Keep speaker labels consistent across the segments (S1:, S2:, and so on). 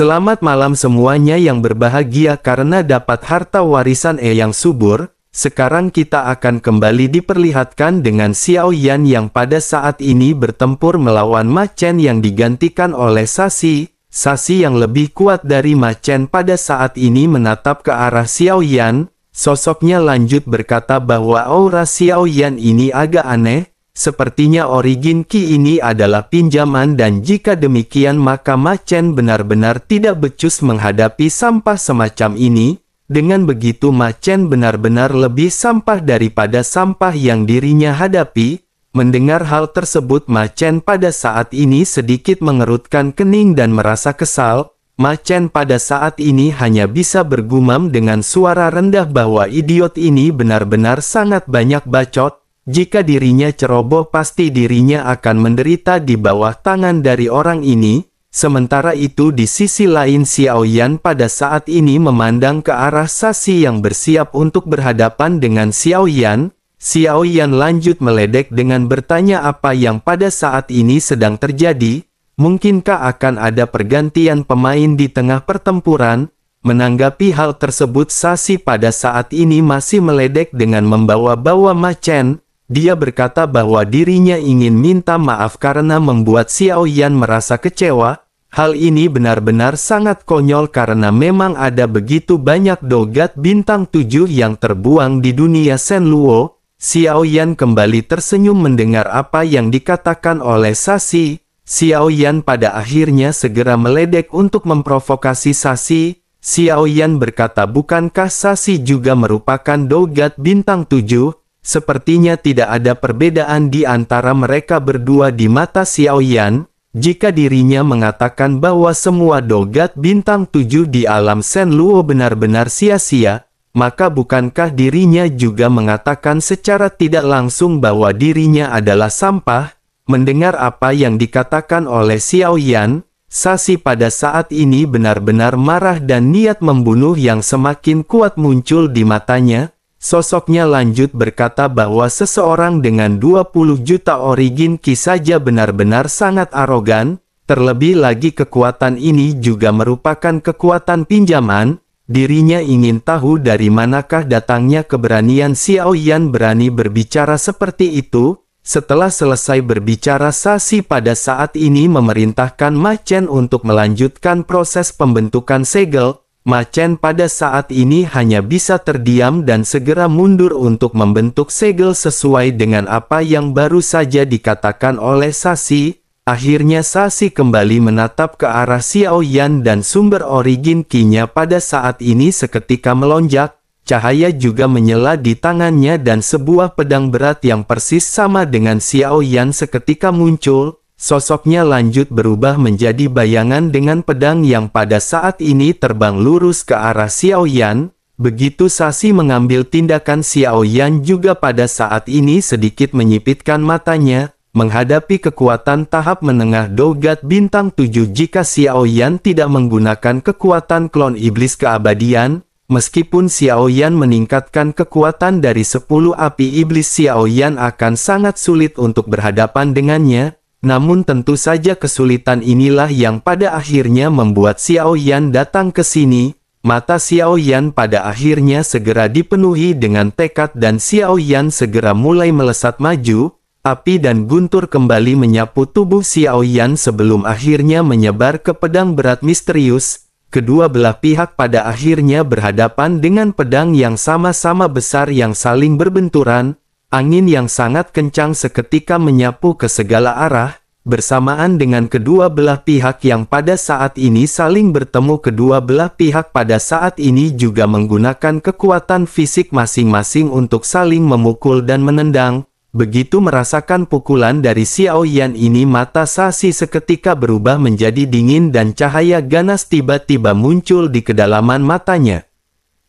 S1: Selamat malam semuanya yang berbahagia karena dapat harta warisan yang subur. Sekarang kita akan kembali diperlihatkan dengan Xiao Yan yang pada saat ini bertempur melawan Ma Chen yang digantikan oleh Sashi. Sashi yang lebih kuat dari Ma Chen pada saat ini menatap ke arah Xiao Yan. Sosoknya lanjut berkata bahwa aura Xiao Yan ini agak aneh. Sepertinya origin Qi ini adalah pinjaman dan jika demikian maka Ma Chen benar-benar tidak becus menghadapi sampah semacam ini. Dengan begitu Ma Chen benar-benar lebih sampah daripada sampah yang dirinya hadapi. Mendengar hal tersebut Ma Chen pada saat ini sedikit mengerutkan kening dan merasa kesal. Ma Chen pada saat ini hanya bisa bergumam dengan suara rendah bahwa idiot ini benar-benar sangat banyak bacot. Jika dirinya ceroboh pasti dirinya akan menderita di bawah tangan dari orang ini. Sementara itu di sisi lain Xiao Yan pada saat ini memandang ke arah Sashi yang bersiap untuk berhadapan dengan Xiao Yan. Xiao Yan lanjut meledek dengan bertanya apa yang pada saat ini sedang terjadi. Mungkinkah akan ada pergantian pemain di tengah pertempuran? Menanggapi hal tersebut Sashi pada saat ini masih meledek dengan membawa-bawa Ma Chen. Dia berkata bahwa dirinya ingin minta maaf karena membuat Xiao Yan merasa kecewa. Hal ini benar-benar sangat konyol karena memang ada begitu banyak dogat bintang 7 yang terbuang di dunia Shenluo. Xiao Yan kembali tersenyum mendengar apa yang dikatakan oleh Sashi. Xiao Yan pada akhirnya segera meledek untuk memprovokasi Sashi. Xiao Yan berkata bukankah Sashi juga merupakan dogat bintang 7? Sepertinya tidak ada perbedaan di antara mereka berdua di mata Xiao Yan. Jika dirinya mengatakan bahwa semua dogat bintang 7 di alam Shenluo benar-benar sia-sia, maka bukankah dirinya juga mengatakan secara tidak langsung bahwa dirinya adalah sampah? Mendengar apa yang dikatakan oleh Xiao Yan, Sashi pada saat ini benar-benar marah dan niat membunuh yang semakin kuat muncul di matanya. Sosoknya lanjut berkata bahwa seseorang dengan 20 juta origin Qi saja benar-benar sangat arogan, terlebih lagi kekuatan ini juga merupakan kekuatan pinjaman. Dirinya ingin tahu dari manakah datangnya keberanian Xiao Yan berani berbicara seperti itu. Setelah selesai berbicara Sashi pada saat ini memerintahkan Ma Chen untuk melanjutkan proses pembentukan segel. Ma Chen pada saat ini hanya bisa terdiam dan segera mundur untuk membentuk segel sesuai dengan apa yang baru saja dikatakan oleh Sashi. Akhirnya Sashi kembali menatap ke arah Xiao Yan dan sumber origin Qi-nya pada saat ini seketika melonjak. Cahaya juga menyala di tangannya dan sebuah pedang berat yang persis sama dengan Xiao Yan seketika muncul. Sosoknya lanjut berubah menjadi bayangan dengan pedang yang pada saat ini terbang lurus ke arah Xiao Yan. Begitu Sashi mengambil tindakan Xiao Yan juga pada saat ini sedikit menyipitkan matanya. Menghadapi kekuatan tahap menengah dogat bintang 7 jika Xiao Yan tidak menggunakan kekuatan klon iblis keabadian. Meskipun Xiao Yan meningkatkan kekuatan dari 10 api iblis Xiao Yan akan sangat sulit untuk berhadapan dengannya. Namun tentu saja kesulitan inilah yang pada akhirnya membuat Xiao Yan datang ke sini. Mata Xiao Yan pada akhirnya segera dipenuhi dengan tekad dan Xiao Yan segera mulai melesat maju. Api dan guntur kembali menyapu tubuh Xiao Yan sebelum akhirnya menyebar ke pedang berat misterius. Kedua belah pihak pada akhirnya berhadapan dengan pedang yang sama-sama besar yang saling berbenturan. Angin yang sangat kencang seketika menyapu ke segala arah, bersamaan dengan kedua belah pihak yang pada saat ini saling bertemu. Kedua belah pihak pada saat ini juga menggunakan kekuatan fisik masing-masing untuk saling memukul dan menendang. Begitu merasakan pukulan dari Xiao Yan ini mata Sashi seketika berubah menjadi dingin dan cahaya ganas tiba-tiba muncul di kedalaman matanya.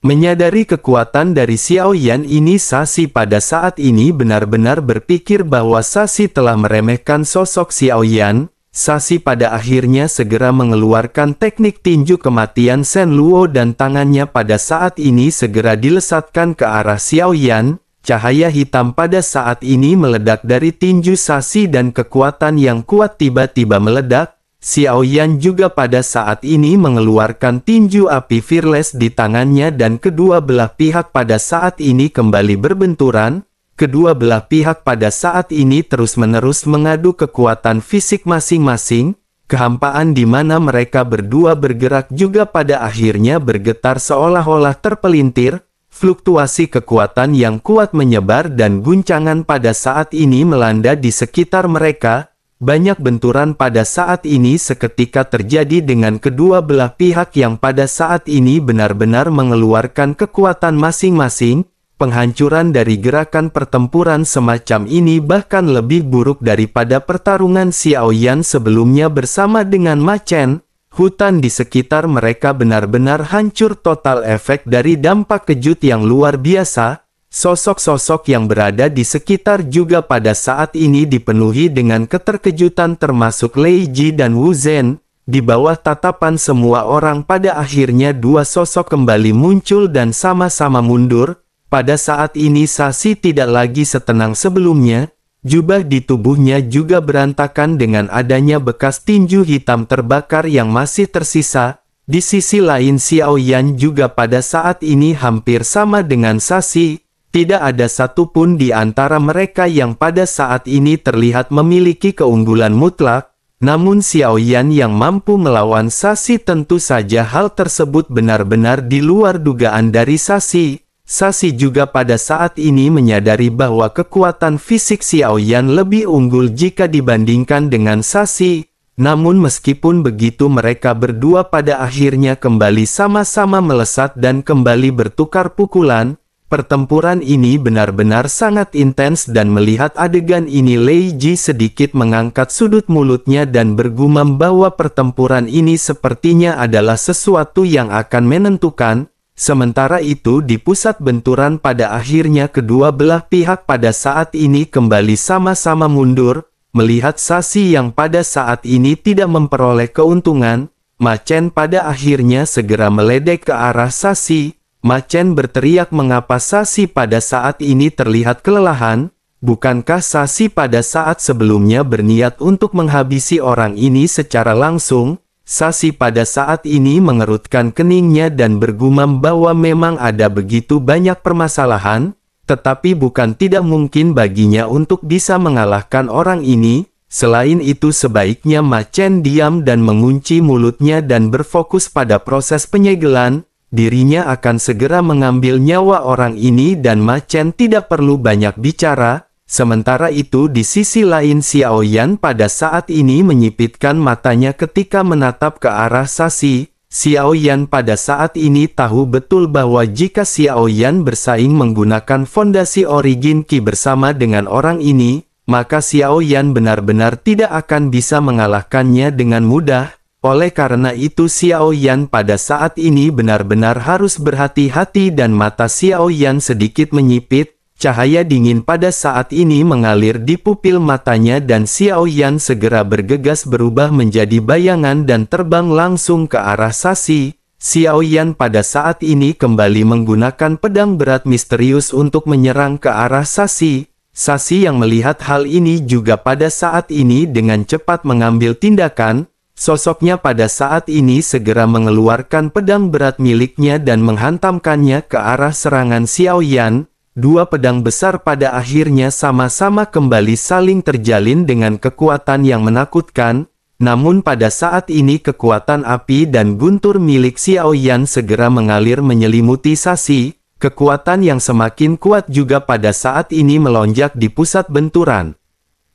S1: Menyadari kekuatan dari Xiao Yan ini Sashi pada saat ini benar-benar berpikir bahwa Sashi telah meremehkan sosok Xiao Yan. Sashi pada akhirnya segera mengeluarkan teknik tinju kematian Shenluo dan tangannya pada saat ini segera dilesatkan ke arah Xiao Yan. Cahaya hitam pada saat ini meledak dari tinju Sashi dan kekuatan yang kuat tiba-tiba meledak. Xiao Yan juga pada saat ini mengeluarkan tinju api fearless di tangannya dan kedua belah pihak pada saat ini kembali berbenturan. Kedua belah pihak pada saat ini terus-menerus mengadu kekuatan fisik masing-masing. Kehampaan di mana mereka berdua bergerak juga pada akhirnya bergetar seolah-olah terpelintir. Fluktuasi kekuatan yang kuat menyebar dan guncangan pada saat ini melanda di sekitar mereka. Banyak benturan pada saat ini seketika terjadi dengan kedua belah pihak yang pada saat ini benar-benar mengeluarkan kekuatan masing-masing. Penghancuran dari gerakan pertempuran semacam ini bahkan lebih buruk daripada pertarungan Xiao Yan sebelumnya bersama dengan Ma Chen. Hutan di sekitar mereka benar-benar hancur total efek dari dampak kejut yang luar biasa. Sosok-sosok yang berada di sekitar juga pada saat ini dipenuhi dengan keterkejutan termasuk Lei Ji dan Wu Zhen. Di bawah tatapan semua orang pada akhirnya dua sosok kembali muncul dan sama-sama mundur. Pada saat ini Sashi tidak lagi setenang sebelumnya. Jubah di tubuhnya juga berantakan dengan adanya bekas tinju hitam terbakar yang masih tersisa. Di sisi lain Xiao Yan juga pada saat ini hampir sama dengan Sashi. Tidak ada satupun di antara mereka yang pada saat ini terlihat memiliki keunggulan mutlak. Namun Xiao Yan yang mampu melawan Sashi tentu saja hal tersebut benar-benar di luar dugaan dari Sashi. Sashi juga pada saat ini menyadari bahwa kekuatan fisik Xiao Yan lebih unggul jika dibandingkan dengan Sashi. Namun meskipun begitu mereka berdua pada akhirnya kembali sama-sama melesat dan kembali bertukar pukulan. Pertempuran ini benar-benar sangat intens dan melihat adegan ini Lei Ji sedikit mengangkat sudut mulutnya dan bergumam bahwa pertempuran ini sepertinya adalah sesuatu yang akan menentukan. Sementara itu di pusat benturan pada akhirnya kedua belah pihak pada saat ini kembali sama-sama mundur. Melihat Sashi yang pada saat ini tidak memperoleh keuntungan, Ma Chen pada akhirnya segera meledek ke arah Sashi. Ma Chen berteriak mengapa Sashi pada saat ini terlihat kelelahan. Bukankah Sashi pada saat sebelumnya berniat untuk menghabisi orang ini secara langsung? Sashi pada saat ini mengerutkan keningnya dan bergumam bahwa memang ada begitu banyak permasalahan, tetapi bukan tidak mungkin baginya untuk bisa mengalahkan orang ini. Selain itu sebaiknya Ma Chen diam dan mengunci mulutnya dan berfokus pada proses penyegelan. Dirinya akan segera mengambil nyawa orang ini dan Ma Chen tidak perlu banyak bicara. Sementara itu di sisi lain Xiao Yan pada saat ini menyipitkan matanya ketika menatap ke arah Sashi. Xiao Yan pada saat ini tahu betul bahwa jika Xiao Yan bersaing menggunakan fondasi Origin Ki bersama dengan orang ini, maka Xiao Yan benar-benar tidak akan bisa mengalahkannya dengan mudah. Oleh karena itu Xiao Yan pada saat ini benar-benar harus berhati-hati dan mata Xiao Yan sedikit menyipit. Cahaya dingin pada saat ini mengalir di pupil matanya dan Xiao Yan segera bergegas berubah menjadi bayangan dan terbang langsung ke arah Sashi. Xiao Yan pada saat ini kembali menggunakan pedang berat misterius untuk menyerang ke arah Sashi. Sashi yang melihat hal ini juga pada saat ini dengan cepat mengambil tindakan. Sosoknya pada saat ini segera mengeluarkan pedang berat miliknya dan menghantamkannya ke arah serangan Xiao Yan. Dua pedang besar pada akhirnya sama-sama kembali saling terjalin dengan kekuatan yang menakutkan. Namun pada saat ini kekuatan api dan guntur milik Xiao Yan segera mengalir menyelimuti Sashi. Kekuatan yang semakin kuat juga pada saat ini melonjak di pusat benturan.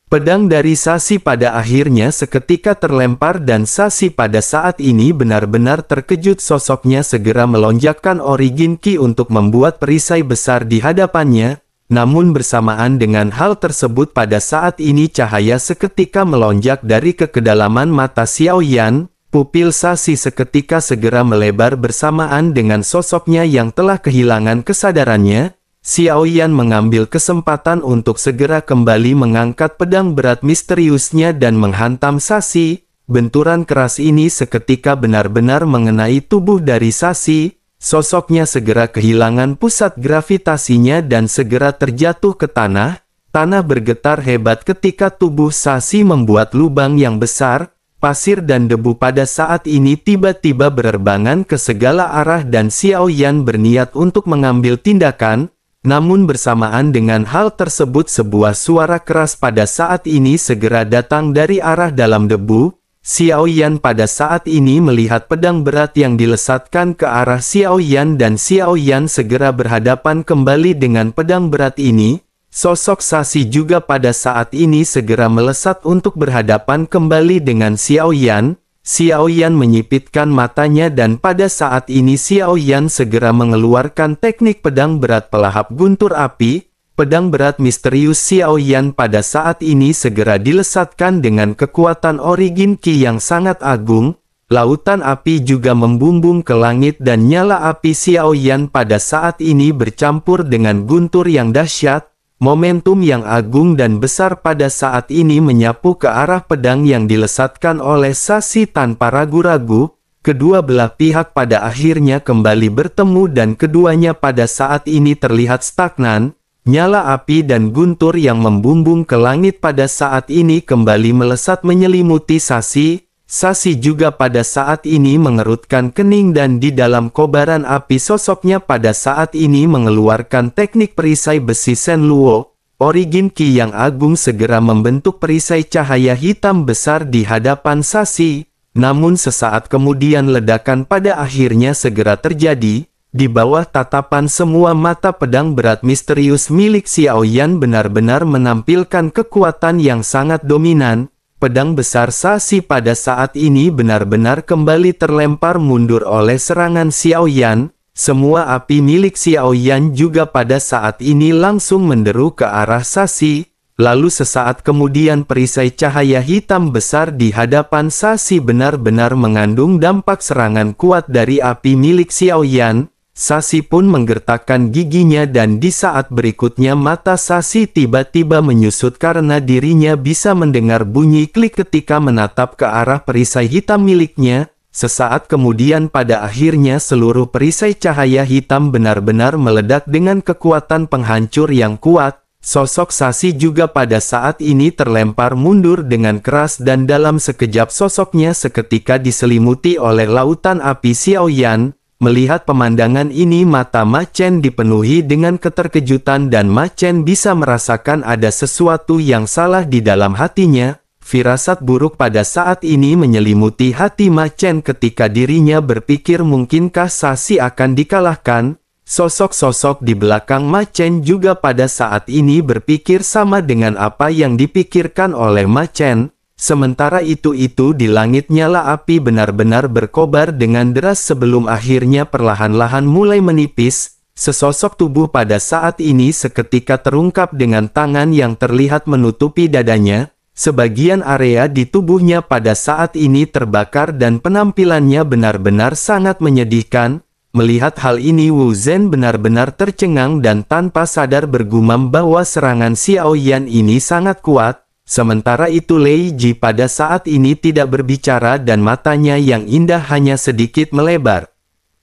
S1: Pedang dari Sashi pada akhirnya seketika terlempar dan Sashi pada saat ini benar-benar terkejut. Sosoknya segera melonjakkan Origin Ki untuk membuat perisai besar di hadapannya. Namun bersamaan dengan hal tersebut pada saat ini cahaya seketika melonjak dari kedalaman mata Xiao Yan. Pupil Sashi seketika segera melebar bersamaan dengan sosoknya yang telah kehilangan kesadarannya. Xiao Yan mengambil kesempatan untuk segera kembali mengangkat pedang berat misteriusnya dan menghantam Sashi. Benturan keras ini seketika benar-benar mengenai tubuh dari Sashi. Sosoknya segera kehilangan pusat gravitasinya dan segera terjatuh ke tanah. Tanah bergetar hebat ketika tubuh Sashi membuat lubang yang besar. pasir dan debu pada saat ini tiba-tiba bererbangan ke segala arah dan Xiao Yan berniat untuk mengambil tindakan. Namun bersamaan dengan hal tersebut sebuah suara keras pada saat ini segera datang dari arah dalam debu. Xiao Yan pada saat ini melihat pedang berat yang dilesatkan ke arah Xiao Yan dan Xiao Yan segera berhadapan kembali dengan pedang berat ini. Sosok Sashi juga pada saat ini segera melesat untuk berhadapan kembali dengan Xiao Yan. Xiao Yan menyipitkan matanya dan pada saat ini Xiao Yan segera mengeluarkan teknik pedang berat pelahap guntur api. Pedang berat misterius Xiao Yan pada saat ini segera dilesatkan dengan kekuatan origin Qi yang sangat agung. Lautan api juga membumbung ke langit dan nyala api Xiao Yan pada saat ini bercampur dengan guntur yang dahsyat. Momentum yang agung dan besar pada saat ini menyapu ke arah pedang yang dilesatkan oleh Sashi tanpa ragu-ragu. Kedua belah pihak pada akhirnya kembali bertemu dan keduanya pada saat ini terlihat stagnan. Nyala api dan guntur yang membumbung ke langit pada saat ini kembali melesat menyelimuti Sashi. Sashi juga pada saat ini mengerutkan kening dan di dalam kobaran api sosoknya pada saat ini mengeluarkan teknik perisai besi Shen Luo. Origin Qi yang agung segera membentuk perisai cahaya hitam besar di hadapan Sashi. Namun sesaat kemudian ledakan pada akhirnya segera terjadi. Di bawah tatapan semua mata pedang berat misterius milik Xiao Yan benar-benar menampilkan kekuatan yang sangat dominan. Pedang besar Sashi pada saat ini benar-benar kembali terlempar mundur oleh serangan Xiao Yan. Semua api milik Xiao Yan juga pada saat ini langsung menderu ke arah Sashi. Lalu sesaat kemudian perisai cahaya hitam besar di hadapan Sashi benar-benar mengandung dampak serangan kuat dari api milik Xiao Yan. Sashi pun menggertakkan giginya dan di saat berikutnya mata Sashi tiba-tiba menyusut karena dirinya bisa mendengar bunyi klik ketika menatap ke arah perisai hitam miliknya. Sesaat kemudian pada akhirnya seluruh perisai cahaya hitam benar-benar meledak dengan kekuatan penghancur yang kuat. Sosok Sashi juga pada saat ini terlempar mundur dengan keras dan dalam sekejap sosoknya seketika diselimuti oleh lautan api Xiao Yan. Melihat pemandangan ini mata Ma Chen dipenuhi dengan keterkejutan dan Ma Chen bisa merasakan ada sesuatu yang salah di dalam hatinya. Firasat buruk pada saat ini menyelimuti hati Ma Chen ketika dirinya berpikir mungkinkah Sashi akan dikalahkan. Sosok-sosok di belakang Ma Chen juga pada saat ini berpikir sama dengan apa yang dipikirkan oleh Ma Chen. Sementara itu di langit nyala api benar-benar berkobar dengan deras sebelum akhirnya perlahan-lahan mulai menipis. Sesosok tubuh pada saat ini seketika terungkap dengan tangan yang terlihat menutupi dadanya. Sebagian area di tubuhnya pada saat ini terbakar dan penampilannya benar-benar sangat menyedihkan. Melihat hal ini Wu Zhen benar-benar tercengang dan tanpa sadar bergumam bahwa serangan Xiao Yan ini sangat kuat. Sementara itu Lei Ji pada saat ini tidak berbicara dan matanya yang indah hanya sedikit melebar.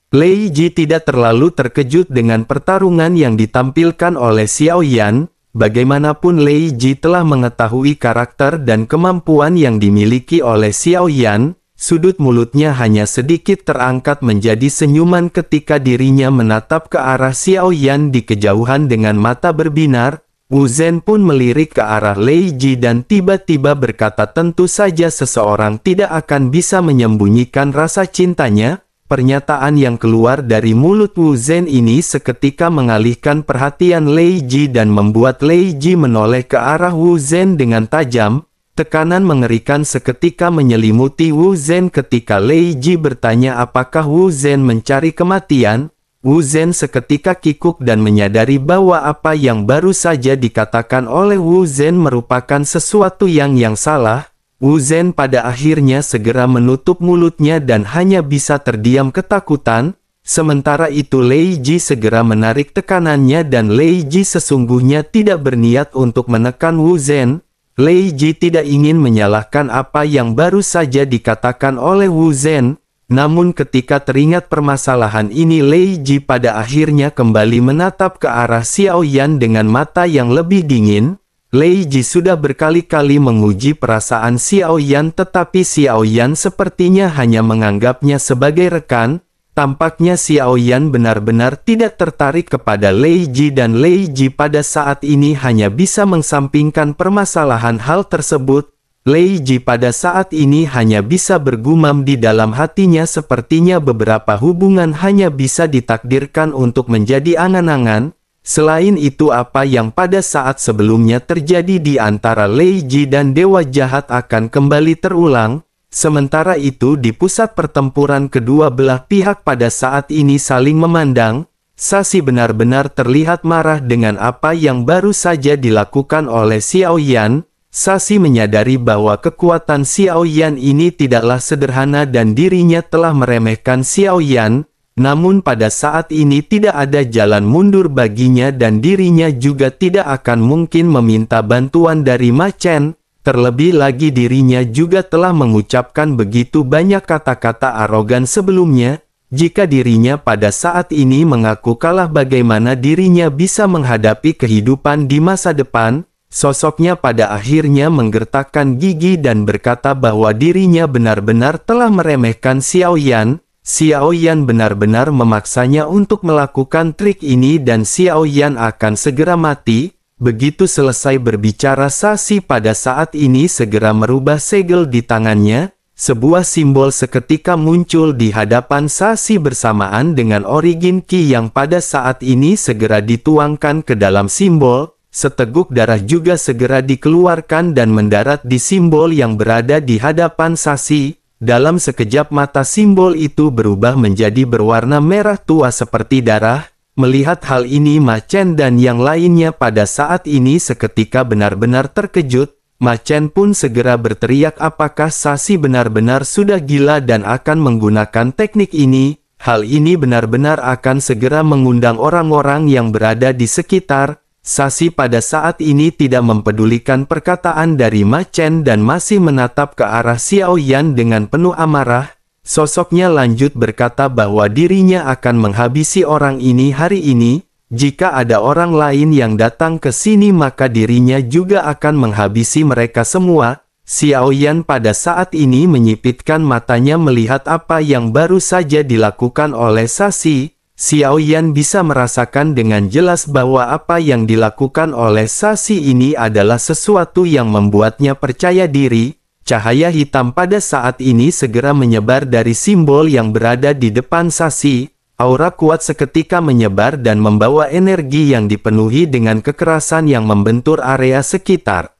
S1: Lei Ji tidak terlalu terkejut dengan pertarungan yang ditampilkan oleh Xiao Yan. Bagaimanapun Lei Ji telah mengetahui karakter dan kemampuan yang dimiliki oleh Xiao Yan. Sudut mulutnya hanya sedikit terangkat menjadi senyuman ketika dirinya menatap ke arah Xiao Yan di kejauhan dengan mata berbinar. Wu Zhen pun melirik ke arah Lei Ji dan tiba-tiba berkata tentu saja seseorang tidak akan bisa menyembunyikan rasa cintanya. Pernyataan yang keluar dari mulut Wu Zhen ini seketika mengalihkan perhatian Lei Ji dan membuat Lei Ji menoleh ke arah Wu Zhen dengan tajam. Tekanan mengerikan seketika menyelimuti Wu Zhen ketika Lei Ji bertanya apakah Wu Zhen mencari kematian. Wu Zhen seketika kikuk dan menyadari bahwa apa yang baru saja dikatakan oleh Wu Zhen merupakan sesuatu yang salah. Wu Zhen pada akhirnya segera menutup mulutnya dan hanya bisa terdiam ketakutan. Sementara itu Lei Ji segera menarik tekanannya dan Lei Ji sesungguhnya tidak berniat untuk menekan Wu Zhen. Lei Ji tidak ingin menyalahkan apa yang baru saja dikatakan oleh Wu Zhen. Namun ketika teringat permasalahan ini Lei Ji pada akhirnya kembali menatap ke arah Xiao Yan dengan mata yang lebih dingin. Lei Ji sudah berkali-kali menguji perasaan Xiao Yan, tetapi Xiao Yan sepertinya hanya menganggapnya sebagai rekan. Tampaknya Xiao Yan benar-benar tidak tertarik kepada Lei Ji, dan Lei Ji pada saat ini hanya bisa mensampingkan permasalahan hal tersebut. Lei Ji pada saat ini hanya bisa bergumam di dalam hatinya, sepertinya beberapa hubungan hanya bisa ditakdirkan untuk menjadi angan-angan. Selain itu, apa yang pada saat sebelumnya terjadi di antara Lei Ji dan Dewa Jahat akan kembali terulang. Sementara itu di pusat pertempuran, kedua belah pihak pada saat ini saling memandang. Sashi benar-benar terlihat marah dengan apa yang baru saja dilakukan oleh Xiao Yan. Sashi menyadari bahwa kekuatan Xiao Yan ini tidaklah sederhana dan dirinya telah meremehkan Xiao Yan. Namun pada saat ini tidak ada jalan mundur baginya, dan dirinya juga tidak akan mungkin meminta bantuan dari Ma Chen. Terlebih lagi dirinya juga telah mengucapkan begitu banyak kata-kata arogan sebelumnya. Jika dirinya pada saat ini mengaku kalah, bagaimana dirinya bisa menghadapi kehidupan di masa depan? Sosoknya pada akhirnya menggertakkan gigi dan berkata bahwa dirinya benar-benar telah meremehkan Xiao Yan. Xiao Yan benar-benar memaksanya untuk melakukan trik ini, dan Xiao Yan akan segera mati. Begitu selesai berbicara, Sashi pada saat ini segera merubah segel di tangannya. Sebuah simbol seketika muncul di hadapan Sashi bersamaan dengan origin Qi yang pada saat ini segera dituangkan ke dalam simbol. Seteguk darah juga segera dikeluarkan dan mendarat di simbol yang berada di hadapan Sashi. Dalam sekejap mata simbol itu berubah menjadi berwarna merah tua seperti darah. Melihat hal ini, Ma Chen dan yang lainnya pada saat ini seketika benar-benar terkejut. Ma Chen pun segera berteriak, apakah Sashi benar-benar sudah gila dan akan menggunakan teknik ini? Hal ini benar-benar akan segera mengundang orang-orang yang berada di sekitar. Sashi pada saat ini tidak mempedulikan perkataan dari Ma Chen dan masih menatap ke arah Xiao Yan dengan penuh amarah. Sosoknya lanjut berkata bahwa dirinya akan menghabisi orang ini hari ini. Jika ada orang lain yang datang ke sini, maka dirinya juga akan menghabisi mereka semua. Xiao Yan pada saat ini menyipitkan matanya melihat apa yang baru saja dilakukan oleh Sashi. Xiao Yan bisa merasakan dengan jelas bahwa apa yang dilakukan oleh Sashi ini adalah sesuatu yang membuatnya percaya diri. Cahaya hitam pada saat ini segera menyebar dari simbol yang berada di depan Sashi. Aura kuat seketika menyebar dan membawa energi yang dipenuhi dengan kekerasan yang membentur area sekitar.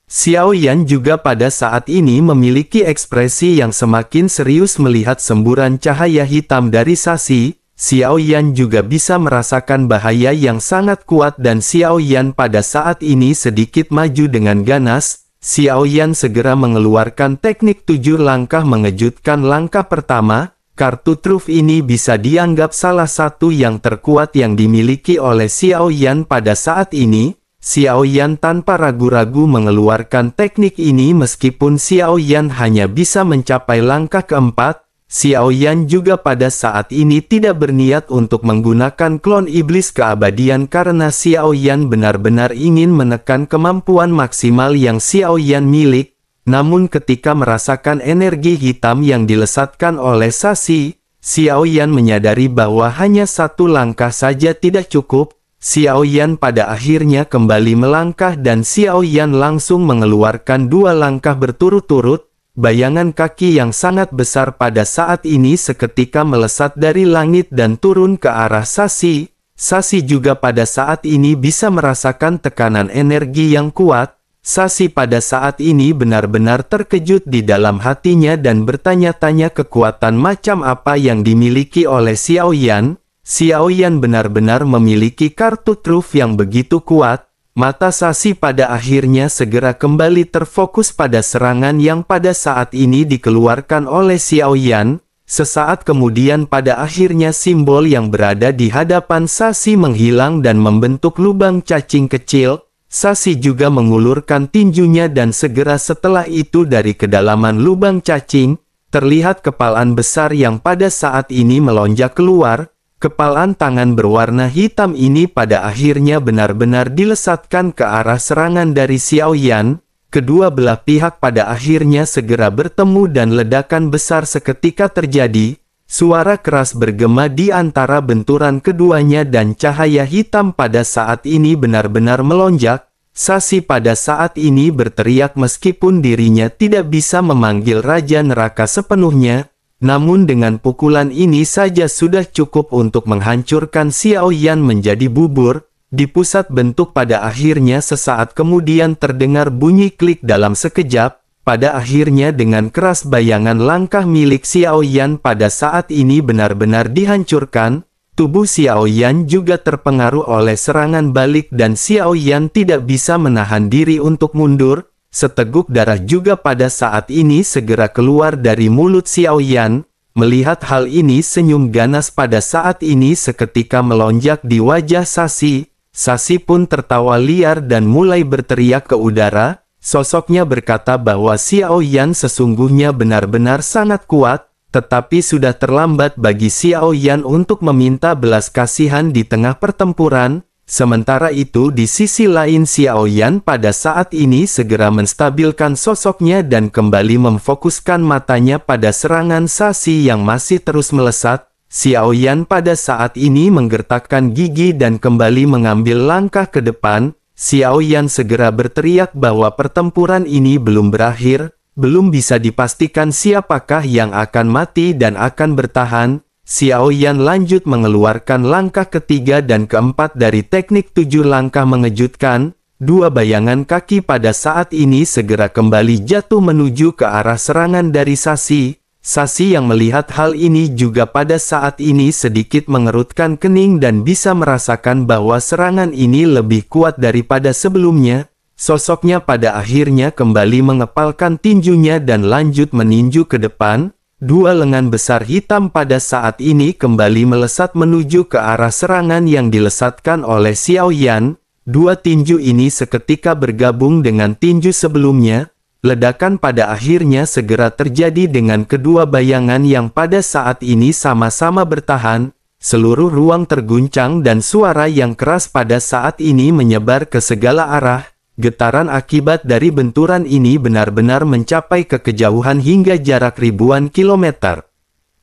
S1: Xiao Yan juga pada saat ini memiliki ekspresi yang semakin serius melihat semburan cahaya hitam dari Sashi. Xiao Yan juga bisa merasakan bahaya yang sangat kuat, dan Xiao Yan pada saat ini sedikit maju dengan ganas. Xiao Yan segera mengeluarkan teknik 7 langkah mengejutkan. Langkah pertama, kartu truf ini bisa dianggap salah satu yang terkuat yang dimiliki oleh Xiao Yan pada saat ini. Xiao Yan tanpa ragu-ragu mengeluarkan teknik ini meskipun Xiao Yan hanya bisa mencapai langkah keempat. Xiao Yan juga pada saat ini tidak berniat untuk menggunakan klon iblis keabadian karena Xiao Yan benar-benar ingin menekan kemampuan maksimal yang Xiao Yan milik. Namun ketika merasakan energi hitam yang dilesatkan oleh Sashi, Xiao Yan menyadari bahwa hanya satu langkah saja tidak cukup. Xiao Yan pada akhirnya kembali melangkah dan Xiao Yan langsung mengeluarkan 2 langkah berturut-turut. Bayangan kaki yang sangat besar pada saat ini seketika melesat dari langit dan turun ke arah Sashi. Sashi juga pada saat ini bisa merasakan tekanan energi yang kuat. Sashi pada saat ini benar-benar terkejut di dalam hatinya dan bertanya-tanya kekuatan macam apa yang dimiliki oleh Xiao Yan. Xiao Yan benar-benar memiliki kartu truf yang begitu kuat. Mata Sashi pada akhirnya segera kembali terfokus pada serangan yang pada saat ini dikeluarkan oleh Xiao Yan. Sesaat kemudian pada akhirnya simbol yang berada di hadapan Sashi menghilang dan membentuk lubang cacing kecil. Sashi juga mengulurkan tinjunya dan segera setelah itu dari kedalaman lubang cacing, terlihat kepalan besar yang pada saat ini melonjak keluar. Kepalan tangan berwarna hitam ini pada akhirnya benar-benar dilesatkan ke arah serangan dari Xiao Yan. Kedua belah pihak pada akhirnya segera bertemu dan ledakan besar seketika terjadi. Suara keras bergema di antara benturan keduanya dan cahaya hitam pada saat ini benar-benar melonjak. Sasi pada saat ini berteriak meskipun dirinya tidak bisa memanggil Raja Neraka sepenuhnya. Namun dengan pukulan ini saja sudah cukup untuk menghancurkan Xiao Yan menjadi bubur. Di pusat bentuk pada akhirnya sesaat kemudian terdengar bunyi klik dalam sekejap. Pada akhirnya dengan keras bayangan langkah milik Xiao Yan pada saat ini benar-benar dihancurkan. Tubuh Xiao Yan juga terpengaruh oleh serangan balik dan Xiao Yan tidak bisa menahan diri untuk mundur. Seteguk darah juga pada saat ini segera keluar dari mulut Xiao Yan. Melihat hal ini senyum ganas pada saat ini seketika melonjak di wajah Sasi. Sasi pun tertawa liar dan mulai berteriak ke udara. Sosoknya berkata bahwa Xiao Yan sesungguhnya benar-benar sangat kuat. Tetapi sudah terlambat bagi Xiao Yan untuk meminta belas kasihan di tengah pertempuran. Sementara itu di sisi lain Xiao Yan pada saat ini segera menstabilkan sosoknya dan kembali memfokuskan matanya pada serangan Sasi yang masih terus melesat. Xiao Yan pada saat ini menggertakkan gigi dan kembali mengambil langkah ke depan. Xiao Yan segera berteriak bahwa pertempuran ini belum berakhir, belum bisa dipastikan siapakah yang akan mati dan akan bertahan. Xiao Yan lanjut mengeluarkan langkah ketiga dan keempat dari teknik 7 langkah mengejutkan. Dua bayangan kaki pada saat ini segera kembali jatuh menuju ke arah serangan dari Sasi. Sasi yang melihat hal ini juga pada saat ini sedikit mengerutkan kening dan bisa merasakan bahwa serangan ini lebih kuat daripada sebelumnya. Sosoknya pada akhirnya kembali mengepalkan tinjunya dan lanjut meninju ke depan. Dua lengan besar hitam pada saat ini kembali melesat menuju ke arah serangan yang dilesatkan oleh Xiao Yan. Dua tinju ini seketika bergabung dengan tinju sebelumnya. Ledakan pada akhirnya segera terjadi dengan kedua bayangan yang pada saat ini sama-sama bertahan. Seluruh ruang terguncang dan suara yang keras pada saat ini menyebar ke segala arah. Getaran akibat dari benturan ini benar-benar mencapai ke kejauhan hingga jarak ribuan kilometer.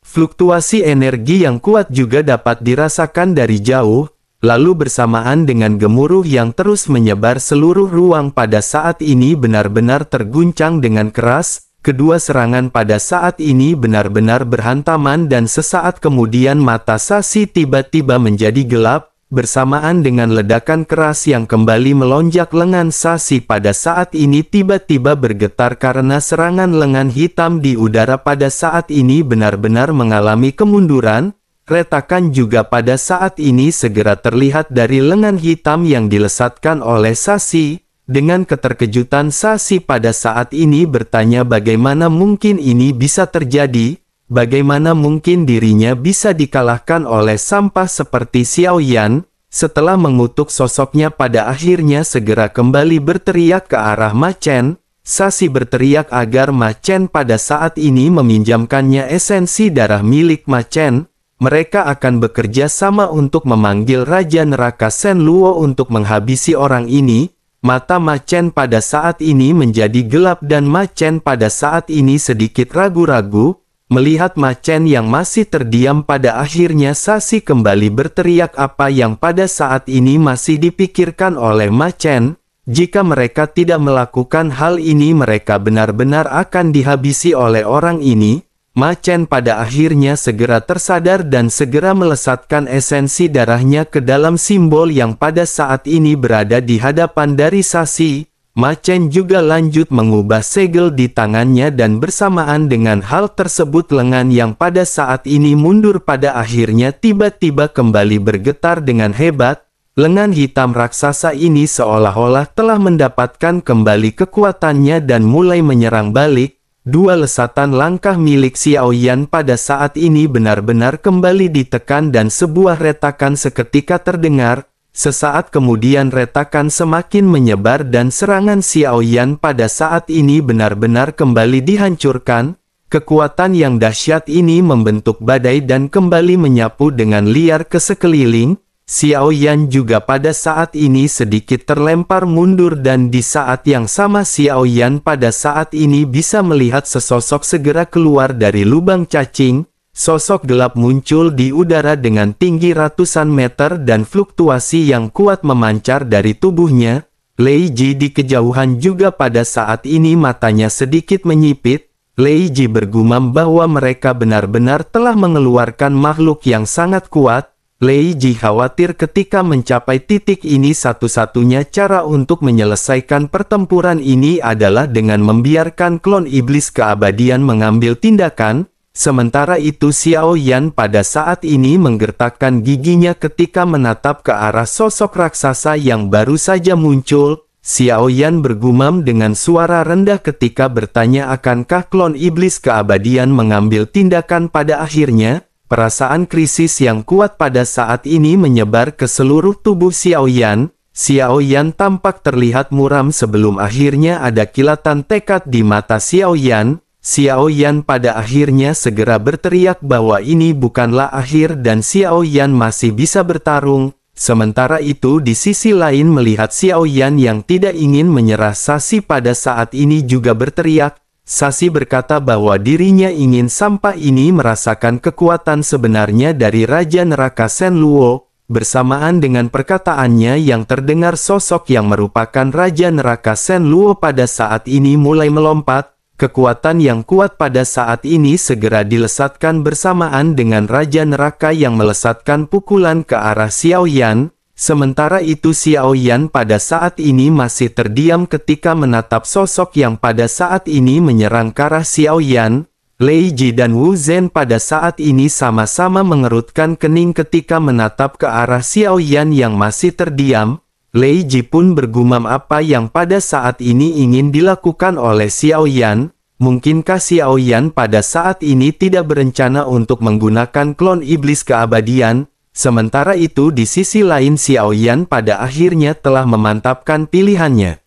S1: Fluktuasi energi yang kuat juga dapat dirasakan dari jauh, lalu bersamaan dengan gemuruh yang terus menyebar seluruh ruang pada saat ini benar-benar terguncang dengan keras. Kedua serangan pada saat ini benar-benar berhantaman dan sesaat kemudian mata Sasi tiba-tiba menjadi gelap. Bersamaan dengan ledakan keras yang kembali melonjak lengan Sasi pada saat ini tiba-tiba bergetar karena serangan lengan hitam di udara pada saat ini benar-benar mengalami kemunduran. Retakan juga pada saat ini segera terlihat dari lengan hitam yang dilesatkan oleh Sasi. Dengan keterkejutan Sasi pada saat ini bertanya bagaimana mungkin ini bisa terjadi. Bagaimana mungkin dirinya bisa dikalahkan oleh sampah seperti Xiao Yan? Setelah mengutuk sosoknya pada akhirnya segera kembali berteriak ke arah Ma Chen. Sasi berteriak agar Ma Chen pada saat ini meminjamkannya esensi darah milik Ma Chen. Mereka akan bekerja sama untuk memanggil Raja Neraka Shen Luo untuk menghabisi orang ini. Mata Ma Chen pada saat ini menjadi gelap dan Ma Chen pada saat ini sedikit ragu-ragu. Melihat Ma Chen yang masih terdiam pada akhirnya Sasi kembali berteriak apa yang pada saat ini masih dipikirkan oleh Ma Chen. Jika mereka tidak melakukan hal ini mereka benar-benar akan dihabisi oleh orang ini. Ma Chen pada akhirnya segera tersadar dan segera melesatkan esensi darahnya ke dalam simbol yang pada saat ini berada di hadapan dari Sasi. Ma Chen juga lanjut mengubah segel di tangannya dan bersamaan dengan hal tersebut lengan yang pada saat ini mundur pada akhirnya tiba-tiba kembali bergetar dengan hebat. Lengan hitam raksasa ini seolah-olah telah mendapatkan kembali kekuatannya dan mulai menyerang balik. Dua lesatan langkah milik Xiao Yan pada saat ini benar-benar kembali ditekan dan sebuah retakan seketika terdengar. Sesaat kemudian retakan semakin menyebar dan serangan Xiao Yan pada saat ini benar-benar kembali dihancurkan. Kekuatan yang dahsyat ini membentuk badai dan kembali menyapu dengan liar ke sekeliling. Xiao Yan juga pada saat ini sedikit terlempar mundur dan di saat yang sama Xiao Yan pada saat ini bisa melihat sesosok segera keluar dari lubang cacing. Sosok gelap muncul di udara dengan tinggi ratusan meter dan fluktuasi yang kuat memancar dari tubuhnya. Lei Ji di kejauhan juga pada saat ini matanya sedikit menyipit. Lei Ji bergumam bahwa mereka benar-benar telah mengeluarkan makhluk yang sangat kuat. Lei Ji khawatir ketika mencapai titik ini satu-satunya cara untuk menyelesaikan pertempuran ini adalah dengan membiarkan klon iblis keabadian mengambil tindakan. Sementara itu Xiao Yan pada saat ini menggertakkan giginya ketika menatap ke arah sosok raksasa yang baru saja muncul. Xiao Yan bergumam dengan suara rendah ketika bertanya akankah klon iblis keabadian mengambil tindakan pada akhirnya. Perasaan krisis yang kuat pada saat ini menyebar ke seluruh tubuh Xiao Yan. Xiao Yan tampak terlihat muram sebelum akhirnya ada kilatan tekad di mata Xiao Yan. Xiao Yan pada akhirnya segera berteriak bahwa ini bukanlah akhir dan Xiao Yan masih bisa bertarung. Sementara itu di sisi lain melihat Xiao Yan yang tidak ingin menyerah, Sashi pada saat ini juga berteriak. Sashi berkata bahwa dirinya ingin sampai ini merasakan kekuatan sebenarnya dari Raja Neraka Shen Luo. Bersamaan dengan perkataannya yang terdengar sosok yang merupakan Raja Neraka Shen Luo pada saat ini mulai melompat. Kekuatan yang kuat pada saat ini segera dilesatkan bersamaan dengan Raja Neraka yang melesatkan pukulan ke arah Xiao Yan. Sementara itu Xiao Yan pada saat ini masih terdiam ketika menatap sosok yang pada saat ini menyerang ke arah Xiao Yan. Lei Ji dan Wu Zhen pada saat ini sama-sama mengerutkan kening ketika menatap ke arah Xiao Yan yang masih terdiam. Lei Ji pun bergumam apa yang pada saat ini ingin dilakukan oleh Xiao Yan. Mungkinkah Xiao Yan pada saat ini tidak berencana untuk menggunakan klon iblis keabadian? Sementara itu di sisi lain Xiao Yan pada akhirnya telah memantapkan pilihannya.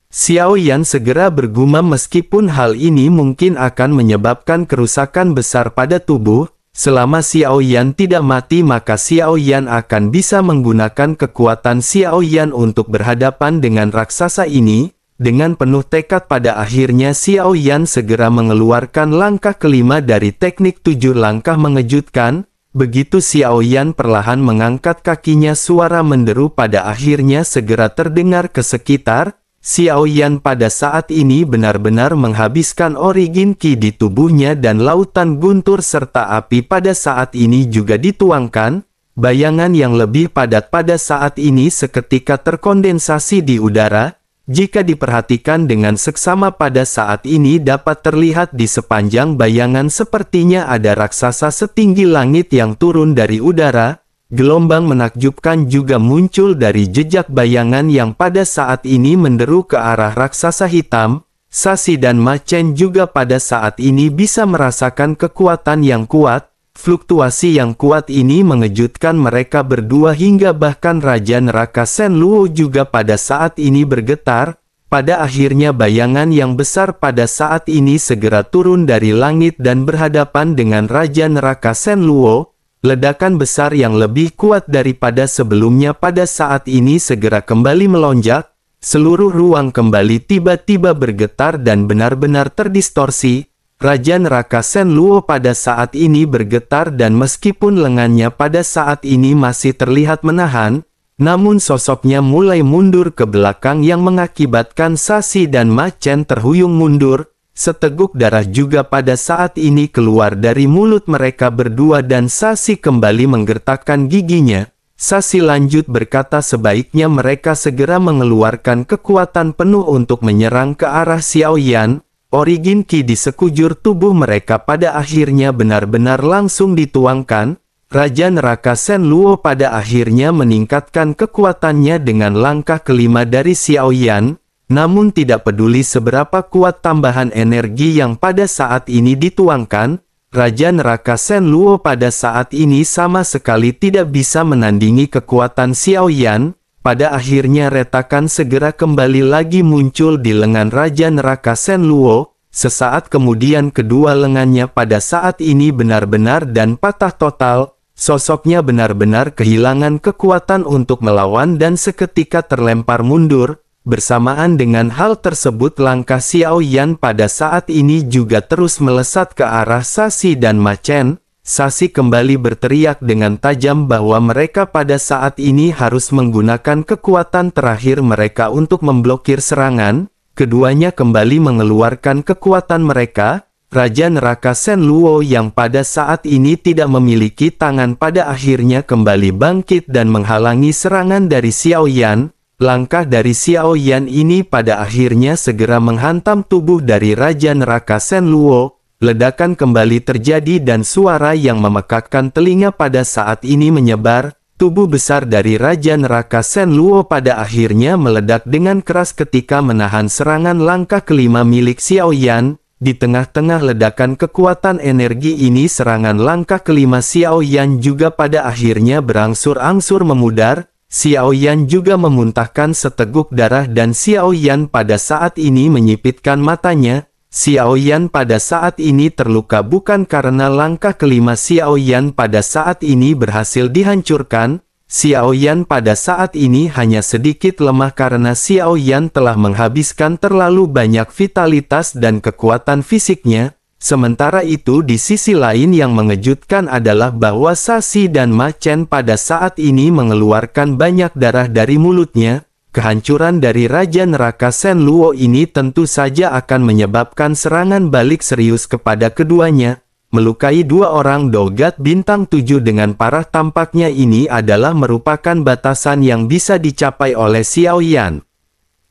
S1: Xiao Yan segera bergumam meskipun hal ini mungkin akan menyebabkan kerusakan besar pada tubuh. Selama Xiao Yan tidak mati maka Xiao Yan akan bisa menggunakan kekuatan Xiao Yan untuk berhadapan dengan raksasa ini. Dengan penuh tekad pada akhirnya Xiao Yan segera mengeluarkan langkah kelima dari teknik 7 langkah mengejutkan. Begitu Xiao Yan perlahan mengangkat kakinya suara menderu pada akhirnya segera terdengar ke sekitar. Xiao Yan pada saat ini benar-benar menghabiskan origin ki di tubuhnya dan lautan guntur serta api pada saat ini juga dituangkan. Bayangan yang lebih padat pada saat ini seketika terkondensasi di udara. Jika diperhatikan dengan seksama pada saat ini dapat terlihat di sepanjang bayangan sepertinya ada raksasa setinggi langit yang turun dari udara. Gelombang menakjubkan juga muncul dari jejak bayangan yang pada saat ini menderu ke arah raksasa hitam. Sashi dan Ma Chen juga pada saat ini bisa merasakan kekuatan yang kuat. Fluktuasi yang kuat ini mengejutkan mereka berdua hingga bahkan Raja Neraka Shen Luo juga pada saat ini bergetar. Pada akhirnya bayangan yang besar pada saat ini segera turun dari langit dan berhadapan dengan Raja Neraka Shen Luo. Ledakan besar yang lebih kuat daripada sebelumnya pada saat ini segera kembali melonjak. Seluruh ruang kembali tiba-tiba bergetar dan benar-benar terdistorsi. Raja Neraka Shen Luo pada saat ini bergetar dan meskipun lengannya pada saat ini masih terlihat menahan, namun sosoknya mulai mundur ke belakang yang mengakibatkan Sashi dan Ma Chen terhuyung mundur. Seteguk darah juga pada saat ini keluar dari mulut mereka berdua dan Sashi kembali menggertakkan giginya. Sashi lanjut berkata sebaiknya mereka segera mengeluarkan kekuatan penuh untuk menyerang ke arah Xiao Yan. Origin ki di sekujur tubuh mereka pada akhirnya benar-benar langsung dituangkan. Raja Neraka Shen Luo pada akhirnya meningkatkan kekuatannya dengan langkah kelima dari Xiao Yan. Namun tidak peduli seberapa kuat tambahan energi yang pada saat ini dituangkan, Raja Neraka Shen Luo pada saat ini sama sekali tidak bisa menandingi kekuatan Xiao Yan. Pada akhirnya retakan segera kembali lagi muncul di lengan Raja Neraka Shen Luo. Sesaat kemudian kedua lengannya pada saat ini benar-benar dan patah total, sosoknya benar-benar kehilangan kekuatan untuk melawan dan seketika terlempar mundur. Bersamaan dengan hal tersebut langkah Xiao Yan pada saat ini juga terus melesat ke arah Sashi dan Ma Chen. Sashi kembali berteriak dengan tajam bahwa mereka pada saat ini harus menggunakan kekuatan terakhir mereka untuk memblokir serangan. Keduanya kembali mengeluarkan kekuatan mereka. Raja Neraka Shen Luo yang pada saat ini tidak memiliki tangan pada akhirnya kembali bangkit dan menghalangi serangan dari Xiao Yan. Langkah dari Xiao Yan ini pada akhirnya segera menghantam tubuh dari Raja Neraka Shen Luo. Ledakan kembali terjadi dan suara yang memekakkan telinga pada saat ini menyebar. Tubuh besar dari Raja Neraka Shen Luo pada akhirnya meledak dengan keras ketika menahan serangan langkah kelima milik Xiao Yan. Di tengah-tengah ledakan kekuatan energi ini serangan langkah kelima Xiao Yan juga pada akhirnya berangsur-angsur memudar. Xiao Yan juga memuntahkan seteguk darah dan Xiao Yan pada saat ini menyipitkan matanya. Xiao Yan pada saat ini terluka bukan karena langkah kelima Xiao Yan pada saat ini berhasil dihancurkan. Xiao Yan pada saat ini hanya sedikit lemah karena Xiao Yan telah menghabiskan terlalu banyak vitalitas dan kekuatan fisiknya. Sementara itu di sisi lain yang mengejutkan adalah bahwa Sashi dan Ma Chen pada saat ini mengeluarkan banyak darah dari mulutnya. Kehancuran dari Raja Neraka Shen Luo ini tentu saja akan menyebabkan serangan balik serius kepada keduanya. Melukai dua orang Dogat bintang 7 dengan parah tampaknya ini adalah merupakan batasan yang bisa dicapai oleh Xiao Yan.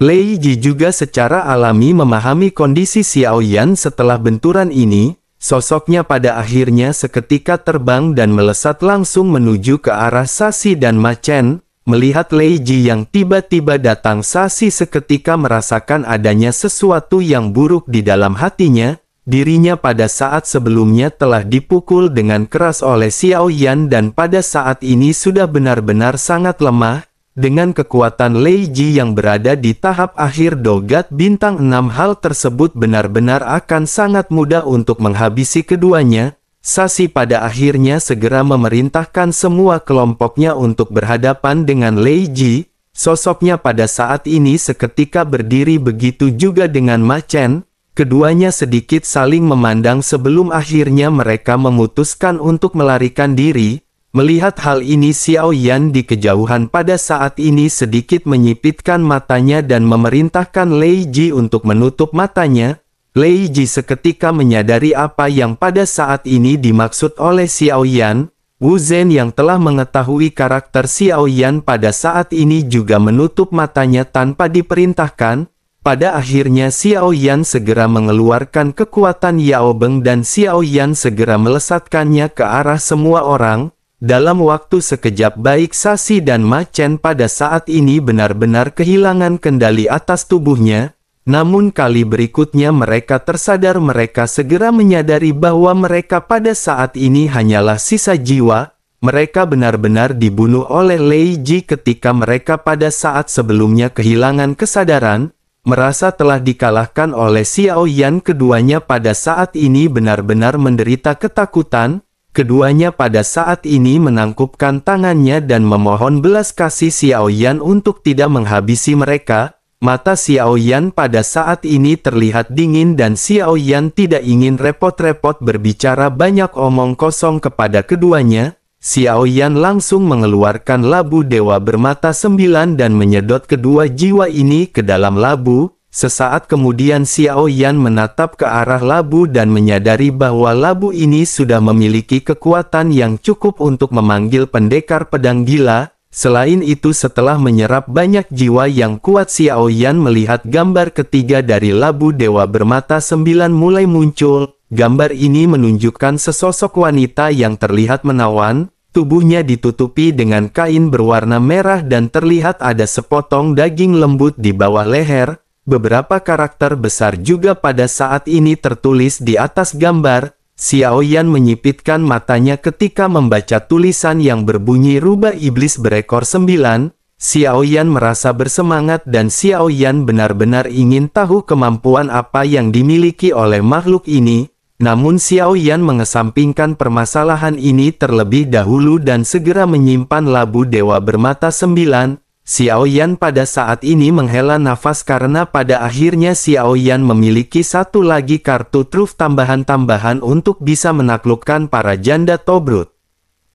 S1: Lei Ji juga secara alami memahami kondisi Xiao Yan setelah benturan ini. Sosoknya pada akhirnya seketika terbang dan melesat langsung menuju ke arah Sashi dan Ma Chen. Melihat Lei Ji yang tiba-tiba datang, Sashi seketika merasakan adanya sesuatu yang buruk di dalam hatinya. Dirinya pada saat sebelumnya telah dipukul dengan keras oleh Xiao Yan dan pada saat ini sudah benar-benar sangat lemah. Dengan kekuatan Lei Ji yang berada di tahap akhir Dogat bintang 6 hal tersebut benar-benar akan sangat mudah untuk menghabisi keduanya. Sashi pada akhirnya segera memerintahkan semua kelompoknya untuk berhadapan dengan Lei Ji. Sosoknya pada saat ini seketika berdiri, begitu juga dengan Ma Chen. Keduanya sedikit saling memandang sebelum akhirnya mereka memutuskan untuk melarikan diri. Melihat hal ini Xiao Yan di kejauhan pada saat ini sedikit menyipitkan matanya dan memerintahkan Lei Ji untuk menutup matanya. Lei Ji seketika menyadari apa yang pada saat ini dimaksud oleh Xiao Yan. Wu Zhen yang telah mengetahui karakter Xiao Yan pada saat ini juga menutup matanya tanpa diperintahkan. Pada akhirnya Xiao Yan segera mengeluarkan kekuatan Yao Beng dan Xiao Yan segera melesatkannya ke arah semua orang. Dalam waktu sekejap baik Sashi dan Ma Chen pada saat ini benar-benar kehilangan kendali atas tubuhnya. Namun kali berikutnya mereka tersadar, mereka segera menyadari bahwa mereka pada saat ini hanyalah sisa jiwa. Mereka benar-benar dibunuh oleh Lei Ji ketika mereka pada saat sebelumnya kehilangan kesadaran. Merasa telah dikalahkan oleh Xiao Yan, keduanya pada saat ini benar-benar menderita ketakutan. Keduanya pada saat ini menangkupkan tangannya dan memohon belas kasih Xiao Yan untuk tidak menghabisi mereka. Mata Xiao Yan pada saat ini terlihat dingin dan Xiao Yan tidak ingin repot-repot berbicara banyak omong kosong kepada keduanya. Xiao Yan langsung mengeluarkan labu dewa bermata 9 dan menyedot kedua jiwa ini ke dalam labu. Sesaat kemudian Xiao Yan menatap ke arah labu dan menyadari bahwa labu ini sudah memiliki kekuatan yang cukup untuk memanggil pendekar pedang gila. Selain itu setelah menyerap banyak jiwa yang kuat, Xiao Yan melihat gambar ketiga dari labu dewa bermata 9 mulai muncul. Gambar ini menunjukkan sesosok wanita yang terlihat menawan. Tubuhnya ditutupi dengan kain berwarna merah dan terlihat ada sepotong daging lembut di bawah leher. Beberapa karakter besar juga pada saat ini tertulis di atas gambar. Xiao Yan menyipitkan matanya ketika membaca tulisan yang berbunyi rubah iblis berekor 9. Xiao Yan merasa bersemangat dan Xiao Yan benar-benar ingin tahu kemampuan apa yang dimiliki oleh makhluk ini. Namun Xiao Yan mengesampingkan permasalahan ini terlebih dahulu dan segera menyimpan labu dewa bermata 9. Xiao Yan pada saat ini menghela nafas karena pada akhirnya Xiao Yan memiliki satu lagi kartu truf tambahan-tambahan untuk bisa menaklukkan para janda Tobrut.